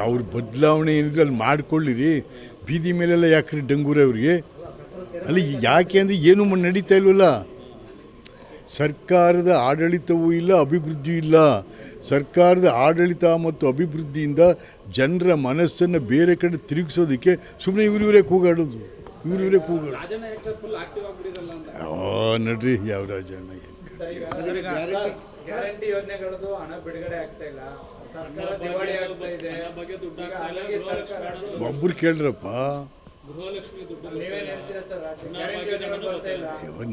ಅವ್ರ ಬದಲಾವಣೆ ಏನಿದ್ರೆ ಅಲ್ಲಿ ಮಾಡ್ಕೊಳ್ಳಿರಿ, ಬೀದಿ ಮೇಲೆಲ್ಲ ಯಾಕ್ರಿ ಡಂಗೂರ ಅವ್ರಿಗೆ ಅಲ್ಲಿ ಯಾಕೆ ಅಂದರೆ ಏನೂ ನಡೀತಾ ಇಲ್ವಲ್ಲ. ಸರ್ಕಾರದ ಆಡಳಿತವೂ ಇಲ್ಲ, ಅಭಿವೃದ್ಧಿಯೂ ಇಲ್ಲ. ಸರ್ಕಾರದ ಆಡಳಿತ ಮತ್ತು ಅಭಿವೃದ್ಧಿಯಿಂದ ಜನರ ಮನಸ್ಸನ್ನು ಬೇರೆ ಕಡೆ ತಿರುಗಿಸೋದಕ್ಕೆ ಸುಮ್ಮನೆ ಇವರೇ ಕೂಗಾಡೋದು. ನಡ್ರಿ ಯಾವ ರಾಜಣ್ಣ ಒಬ್ಬರು ಕೇಳ್ರಪ್ಪ,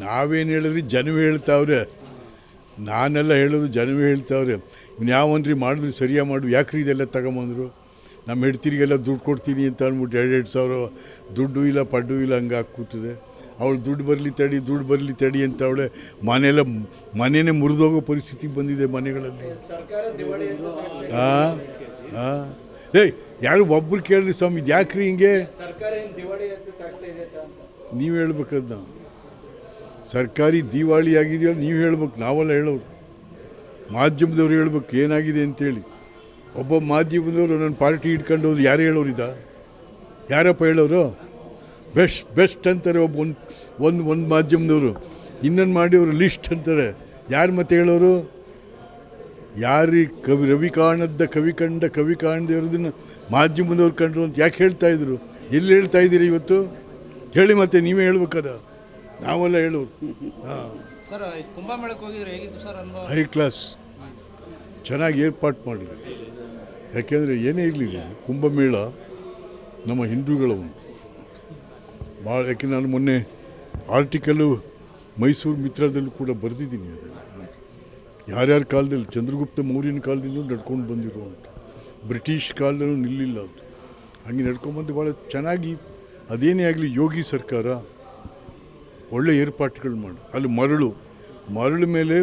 ನಾವೇನು ಹೇಳಿದ್ರಿ ಜನವೇ ಹೇಳ್ತಾವ್ರೆ, ನಾನೆಲ್ಲ ಹೇಳೋದು ಜನವೇ ಹೇಳ್ತಾವ್ರೆ. ಇವ್ನು ಯಾವನ್ರಿ ಮಾಡಿದ್ರಿ ಸರಿಯಾಗಿ ಮಾಡು, ಯಾಕ್ರಿ ಇದೆಲ್ಲ ತಗೊಂಬಂದರು, ನಮ್ಮ ಹೆಡ್ತಿರಿಗೆಲ್ಲ ದುಡ್ಡು ಕೊಡ್ತೀನಿ ಅಂತ ಅಂದ್ಬಿಟ್ಟು 2,000 ದುಡ್ಡು ಇಲ್ಲ ಪಡ್ಡು ಇಲ್ಲ ಹಂಗೆ ಕೂತಿದೆ. ಅವಳು ದುಡ್ಡು ಬರಲಿ ತಡಿ ಅಂತ ಅವಳೆ ಮನೆಯೇ ಮುರಿದೋಗೋ ಪರಿಸ್ಥಿತಿ ಬಂದಿದೆ ಮನೆಗಳಲ್ಲಿ. ಯಾರು ಒಬ್ಬರು ಕೇಳ್ರಿ ಸ್ವಾಮಿ, ಇದು ಯಾಕ್ರಿ ಹಿಂಗೆ ನೀವು ಹೇಳ್ಬೇಕದನ್ನ. ಸರ್ಕಾರಿ ದಿವಾಳಿ ಆಗಿದೆಯೋ ನೀವು ಹೇಳ್ಬೇಕು, ನಾವೆಲ್ಲ ಹೇಳೋರು. ಮಾಧ್ಯಮದವ್ರು ಹೇಳ್ಬೇಕು ಏನಾಗಿದೆ ಅಂತೇಳಿ. ಒಬ್ಬ ಮಾಧ್ಯಮದವರು ನನ್ನ ಪಾರ್ಟಿ ಇಟ್ಕೊಂಡು ಹೋದ್ರು, ಯಾರು ಹೇಳೋರಿದ? ಯಾರಪ್ಪ ಹೇಳೋರು? ಬೆಸ್ಟ್ ಅಂತಾರೆ ಒಂದು ಮಾಧ್ಯಮದವರು, ಇನ್ನೊಂದು ಮಾಡಿ ಅವರು ಲಿಸ್ಟ್ ಅಂತಾರೆ. ಯಾರು ಮತ್ತೆ ಹೇಳೋರು? ಯಾರು ರವಿ ಕವಿ ಕಾಣದಿರೋದನ್ನು ಮಾಧ್ಯಮದವ್ರು ಕಂಡ್ರು ಅಂತ ಯಾಕೆ ಹೇಳ್ತಾಯಿದ್ರು? ಎಲ್ಲಿ ಹೇಳ್ತಾ ಇದ್ದೀರಿ ಇವತ್ತು ಹೇಳಿ? ಮತ್ತೆ ನೀವೇ ಹೇಳ್ಬೇಕದ, ನಾವೆಲ್ಲ ಹೇಳೋರು. ಸರ್, ಕುಂಭಮೇಳಕ್ಕೆ ಹೋಗಿದ್ರೆ ಹೇಗಿತ್ತು ಸರ್? ಹೈ ಕ್ಲಾಸ್, ಚೆನ್ನಾಗಿ ಏರ್ಪಾಟ್ ಮಾಡಿದ್ರು. ಯಾಕೆಂದರೆ ಏನೇ ಇರಲಿ, ಕುಂಭಮೇಳ ನಮ್ಮ ಹಿಂದೂಗಳವು ಭಾಳ. ಯಾಕೆ ನಾನು ಮೊನ್ನೆ ಆರ್ಟಿಕಲ್ಲು ಮೈಸೂರು ಮಿತ್ರದಲ್ಲೂ ಕೂಡ ಬರೆದಿದ್ದೀನಿ. ಅದನ್ನು ಯಾರ್ಯಾರ ಕಾಲದಲ್ಲಿ, ಚಂದ್ರಗುಪ್ತ ಮೌರ್ಯನ ಕಾಲದಿಂದಲೂ ನಡ್ಕೊಂಡು ಬಂದಿರುವಂಥ, ಬ್ರಿಟಿಷ್ ಕಾಲದಲ್ಲೂ ನಿಲ್ಲಿಲ್ಲ ಅದು, ಹಂಗೆ ನಡ್ಕೊಂಡ್ಬಂದು ಭಾಳ ಚೆನ್ನಾಗಿ. ಅದೇನೇ ಆಗಲಿ, ಯೋಗಿ ಸರ್ಕಾರ ಒಳ್ಳೆ ಏರ್ಪಾಟ್ಗಳು ಮಾಡಿ, ಅಲ್ಲಿ ಮರಳು ಮೇಲೆ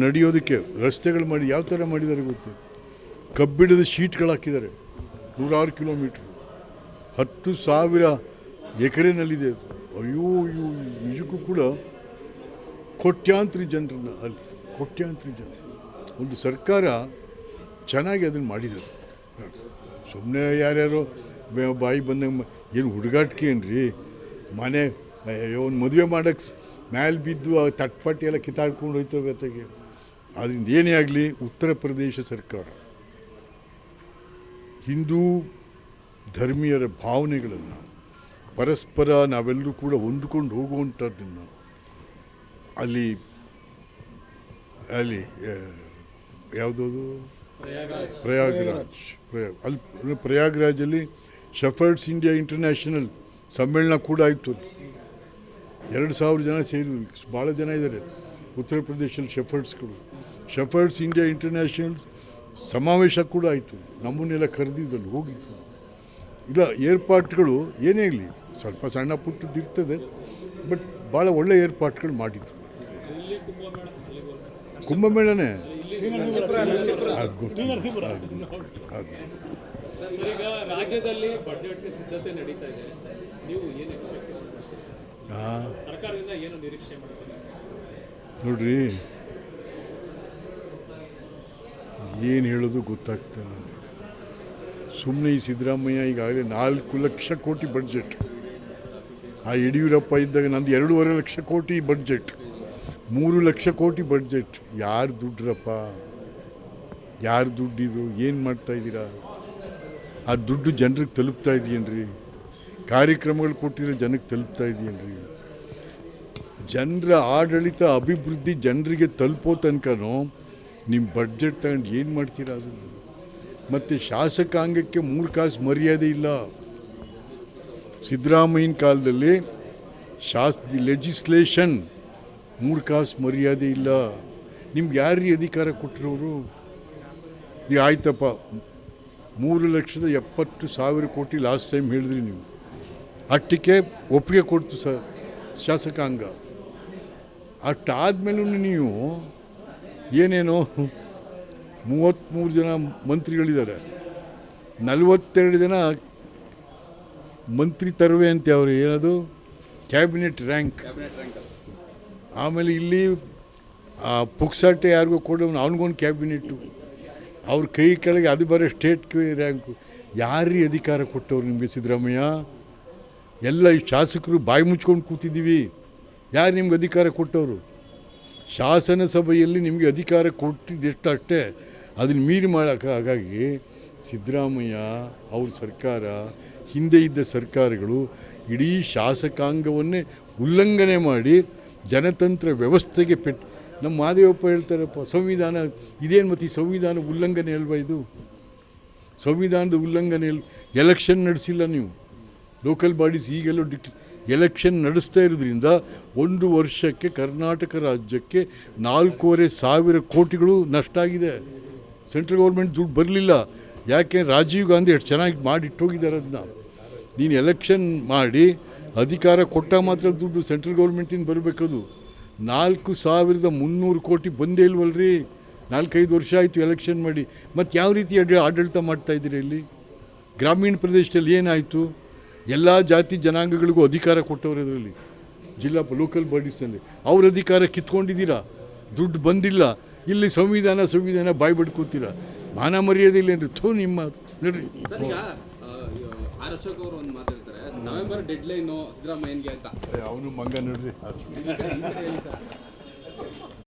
ನಡೆಯೋದಕ್ಕೆ ರಸ್ತೆಗಳು ಮಾಡಿ ಯಾವ ಥರ ಮಾಡಿದ್ದಾರೆ ಗೊತ್ತು? ಕಬ್ಬಿಣದ ಶೀಟ್ಗಳು ಹಾಕಿದ್ದಾರೆ, 106 ಕಿಲೋಮೀಟ್ರ್, 10,000 ಎಕರೆನಲ್ಲಿದೆ. ಅಯ್ಯೋ ನಿಜಕ್ಕೂ ಕೂಡ ಕೋಟ್ಯಾಂತರ ಜನರನ್ನ ಅಲ್ಲಿ, ಕೋಟ್ಯಾಂತರ ಜನರು. ಒಂದು ಸರ್ಕಾರ ಚೆನ್ನಾಗಿ ಅದನ್ನು ಮಾಡಿದ್ದಾರೆ. ಸುಮ್ಮನೆ ಯಾರ್ಯಾರೋ ಬಾಯಿ ಬಂದಂಗೆ ಏನು ಹುಡುಗಾಟಿಕೆ ಏನ್ರಿ? ಮನೆ ಒಂದು ಮದುವೆ ಮಾಡೋಕ್ಕೆ ಮ್ಯಾಲೆ ಬಿದ್ದು ಆ ತಟ್ಪಟ್ಟಿ ಎಲ್ಲ ಕಿತ್ತಾಡ್ಕೊಂಡು ಹೋಯ್ತವೆ ಜೊತೆಗೆ. ಅದರಿಂದ ಏನೇ ಆಗಲಿ, ಉತ್ತರ ಪ್ರದೇಶ ಸರ್ಕಾರ ಹಿಂದೂ ಧರ್ಮೀಯರ ಭಾವನೆಗಳನ್ನು ಪರಸ್ಪರ ನಾವೆಲ್ಲರೂ ಕೂಡ ಹೊಂದ್ಕೊಂಡು ಹೋಗುವಂಥದ್ದನ್ನು ಅಲ್ಲಿ ಯಾವುದದು ಪ್ರಯಾಗ್ರಾಜಲ್ಲಿ ಶೆಫರ್ಡ್ಸ್ ಇಂಡಿಯಾ ಇಂಟರ್ನ್ಯಾಷನಲ್ ಸಮ್ಮೇಳನ ಕೂಡ ಆಯಿತು. 2,000 ಜನ ಸೇರಿದ್ರು. ಭಾಳ ಜನ ಇದ್ದಾರೆ ಉತ್ತರ ಪ್ರದೇಶದಲ್ಲಿ ಶೆಫರ್ಡ್ಸ್ ಇಂಡಿಯಾ ಇಂಟರ್ನ್ಯಾಷನಲ್ ಸಮಾವೇಶ ಕೂಡ ಆಯಿತು. ನಮ್ಮನ್ನೆಲ್ಲ ಕರೆದಿದ್ದಲ್ಲಿ ಹೋಗಿತ್ತು. ಇಲ್ಲ, ಏರ್ಪಾಟ್ಗಳು ಏನೇ ಇರಲಿ, ಸ್ವಲ್ಪ ಸಣ್ಣ ಪುಟ್ಟದಿರ್ತದೆ, ಬಟ್ ಭಾಳ ಒಳ್ಳೆ ಏರ್ಪಾಟ್ಗಳು ಮಾಡಿದ್ರು. ಕುಂಭಮೇಳನೇ ಅದು ಗೊತ್ತು. ಈಗ ರಾಜ್ಯದಲ್ಲಿ ಬಜೆಟ್ಗೆ ಸಿದ್ಧತೆ ನಡೀತಾ ಇದೆ, ನೀವು ಏನು ಎಕ್ಸ್ಪೆಕ್ಟೇಷನ್ ಸರ್ಕಾರದಿಂದ ಏನು ನಿರೀಕ್ಷೆ ಮಾಡ್ತೀರಾ? ನೋಡ್ರಿ, ಏನು ಹೇಳೋದು ಗೊತ್ತಾಗ್ತಾನೆ. ಸುಮ್ಮನೆ ಈ ಸಿದ್ದರಾಮಯ್ಯ ಈಗಾಗಲೇ 4 ಲಕ್ಷ ಕೋಟಿ ಬಡ್ಜೆಟ್, ಆ ಯಡಿಯೂರಪ್ಪ ಇದ್ದಾಗ ನಂದು 2.5 ಲಕ್ಷ ಕೋಟಿ ಬಡ್ಜೆಟ್, 3 ಲಕ್ಷ ಕೋಟಿ ಬಡ್ಜೆಟ್. ಯಾರು ದುಡ್ಡ್ರಪ್ಪ? ಯಾರು ದುಡ್ಡಿದು? ಏನು ಮಾಡ್ತಾಯಿದ್ದೀರಾ? ಆ ದುಡ್ಡು ಜನರಿಗೆ ತಲುಪ್ತಾ ಇದೆಯೇನ್ರಿ? ಕಾರ್ಯಕ್ರಮಗಳು ಕೊಟ್ಟಿದ್ರೆ ಜನಕ್ಕೆ ತಲುಪ್ತಾ ಇದೆಯೇನ್ರಿ? ಜನರ ಆಡಳಿತ ಅಭಿವೃದ್ಧಿ ಜನರಿಗೆ ತಲುಪೋ ತನಕನೂ ನಿಮ್ಮ ಬಡ್ಜೆಟ್ ತಗೊಂಡು ಏನು ಮಾಡ್ತೀರಾ? ಅದು ಮತ್ತು ಶಾಸಕಾಂಗಕ್ಕೆ 3 ಕಾಸು ಮರ್ಯಾದೆ ಇಲ್ಲ. ಸಿದ್ದರಾಮಯ್ಯನ ಕಾಲದಲ್ಲಿ ಲೆಜಿಸ್ಲೇಷನ್ 3 ಕಾಸು ಮರ್ಯಾದೆ ಇಲ್ಲ. ನಿಮ್ಗೆ ಯಾರೀ ಅಧಿಕಾರ ಕೊಟ್ಟಿರೋರು? ಈಗ ಆಯ್ತಪ್ಪ, 3,70,000 ಕೋಟಿ ಲಾಸ್ಟ್ ಟೈಮ್ ಹೇಳಿದ್ರಿ ನೀವು, ಅಷ್ಟಕ್ಕೆ ಒಪ್ಪಿಗೆ ಕೊಡ್ತು ಶಾಸಕಾಂಗ. ಅಷ್ಟಾದಮೇಲೂ ನೀವು ಏನೇನೋ 33 ಜನ ಮಂತ್ರಿಗಳಿದ್ದಾರೆ, 42 ಜನ ಮಂತ್ರಿ ತರವೆ ಅಂತೆ ಅವರು, ಏನದು ಕ್ಯಾಬಿನೆಟ್ ರ್ಯಾಂಕ್. ಆಮೇಲೆ ಇಲ್ಲಿ ಆ ಪುಕ್ಸಾಟೆ ಯಾರಿಗೂ ಕೊಡೋನು ಅವನಿಗೊಂದು ಕ್ಯಾಬಿನೆಟ್ಟು, ಅವ್ರ ಕೈ ಕೆಳಗೆ ಅದು ಬರೋ ಸ್ಟೇಟ್ ರ್ಯಾಂಕು. ಯಾರೀ ಅಧಿಕಾರ ಕೊಟ್ಟವ್ರು ನಿಮಗೆ ಸಿದ್ದರಾಮಯ್ಯ? ಎಲ್ಲ ಈ ಶಾಸಕರು ಬಾಯಿ ಮುಚ್ಕೊಂಡು ಕೂತಿದ್ದೀವಿ. ಯಾರು ನಿಮ್ಗೆ ಅಧಿಕಾರ ಕೊಟ್ಟವರು? ಶಾಸನ ಸಭೆಯಲ್ಲಿ ನಿಮಗೆ ಅಧಿಕಾರ ಕೊಟ್ಟಿದ್ದೆಷ್ಟು ಅಷ್ಟೇ, ಅದನ್ನು ಮೀರಿ ಮಾಡೋಕ್ಕೆ. ಹಾಗಾಗಿ ಸಿದ್ದರಾಮಯ್ಯ ಅವ್ರ ಸರ್ಕಾರ, ಹಿಂದೆ ಇದ್ದ ಸರ್ಕಾರಗಳು ಇಡೀ ಶಾಸಕಾಂಗವನ್ನೇ ಉಲ್ಲಂಘನೆ ಮಾಡಿ ಜನತಂತ್ರ ವ್ಯವಸ್ಥೆಗೆ ನಮ್ಮ ಮಾದೇವಪ್ಪ ಹೇಳ್ತಾರಪ್ಪ, ಸಂವಿಧಾನ ಇದೇನು ಮತ್ತು ಈ ಸಂವಿಧಾನ ಉಲ್ಲಂಘನೆ ಅಲ್ವಾ ಇದು? ಸಂವಿಧಾನದ ಉಲ್ಲಂಘನೆ ಎಲೆಕ್ಷನ್ ನಡೆಸಿಲ್ಲ ನೀವು. ಲೋಕಲ್ ಬಾಡೀಸ್ ಈಗೆಲ್ಲೋ ಎಲೆಕ್ಷನ್ ನಡೆಸ್ತಾ ಇರೋದ್ರಿಂದ 1 ವರ್ಷಕ್ಕೆ ಕರ್ನಾಟಕ ರಾಜ್ಯಕ್ಕೆ 4,500 ಕೋಟಿಗಳು ನಷ್ಟ ಆಗಿದೆ. ಸೆಂಟ್ರಲ್ ಗೌರ್ಮೆಂಟ್ ದುಡ್ಡು ಬರಲಿಲ್ಲ. ಯಾಕೆ? ರಾಜೀವ್ ಗಾಂಧಿ ಎಷ್ಟು ಚೆನ್ನಾಗಿ ಮಾಡಿಟ್ಟೋಗಿದ್ದಾರೆ ಅದನ್ನ. ನೀನು ಎಲೆಕ್ಷನ್ ಮಾಡಿ ಅಧಿಕಾರ ಕೊಟ್ಟ ಮಾತ್ರ ದುಡ್ಡು ಸೆಂಟ್ರಲ್ ಗೌರ್ಮೆಂಟಿಂದ ಬರಬೇಕದು. 4,300 ಕೋಟಿ ಬಂದೇ ಇಲ್ವಲ್ರಿ? 4-5 ವರ್ಷ ಆಯಿತು ಎಲೆಕ್ಷನ್ ಮಾಡಿ. ಮತ್ತು ಯಾವ ರೀತಿ ಆಡಳಿತ ಮಾಡ್ತಾಯಿದ್ದೀರಿ ಇಲ್ಲಿ? ಗ್ರಾಮೀಣ ಪ್ರದೇಶದಲ್ಲಿ ಏನಾಯಿತು? ಎಲ್ಲ ಜಾತಿ ಜನಾಂಗಗಳಿಗೂ ಅಧಿಕಾರ ಕೊಟ್ಟವರು ಇದರಲ್ಲಿ, ಲೋಕಲ್ ಬಾಡೀಸ್ನಲ್ಲಿ. ಅವ್ರ ಅಧಿಕಾರ ಕಿತ್ಕೊಂಡಿದ್ದೀರಾ, ದುಡ್ಡು ಬಂದಿಲ್ಲ. ಇಲ್ಲಿ ಸಂವಿಧಾನ ಬಾಯಿ ಬಡ್ಕೋತೀರಾ. ಮಾನ ಮರ್ಯಾದೆ ಇಲ್ಲ ಅಂದರೆ ನಿಮ್ಮ ನೋಡ್ರಿ. ಸರ್, ಈಗ ಆರ್ ಅಶೋಕ್ ಅವರು ಒಂದು ಮಾತಾಡ್ತಾರೆ, ನವೆಂಬರ್ ಡೆಡ್ ಲೈನು ಸಿದ್ದರಾಮಯ್ಯನಿಗೆ ಅಂತ. ಅವನು ಮಂಗ ನೋಡ್ರಿ. ಹೇಳಿ ಸರ್.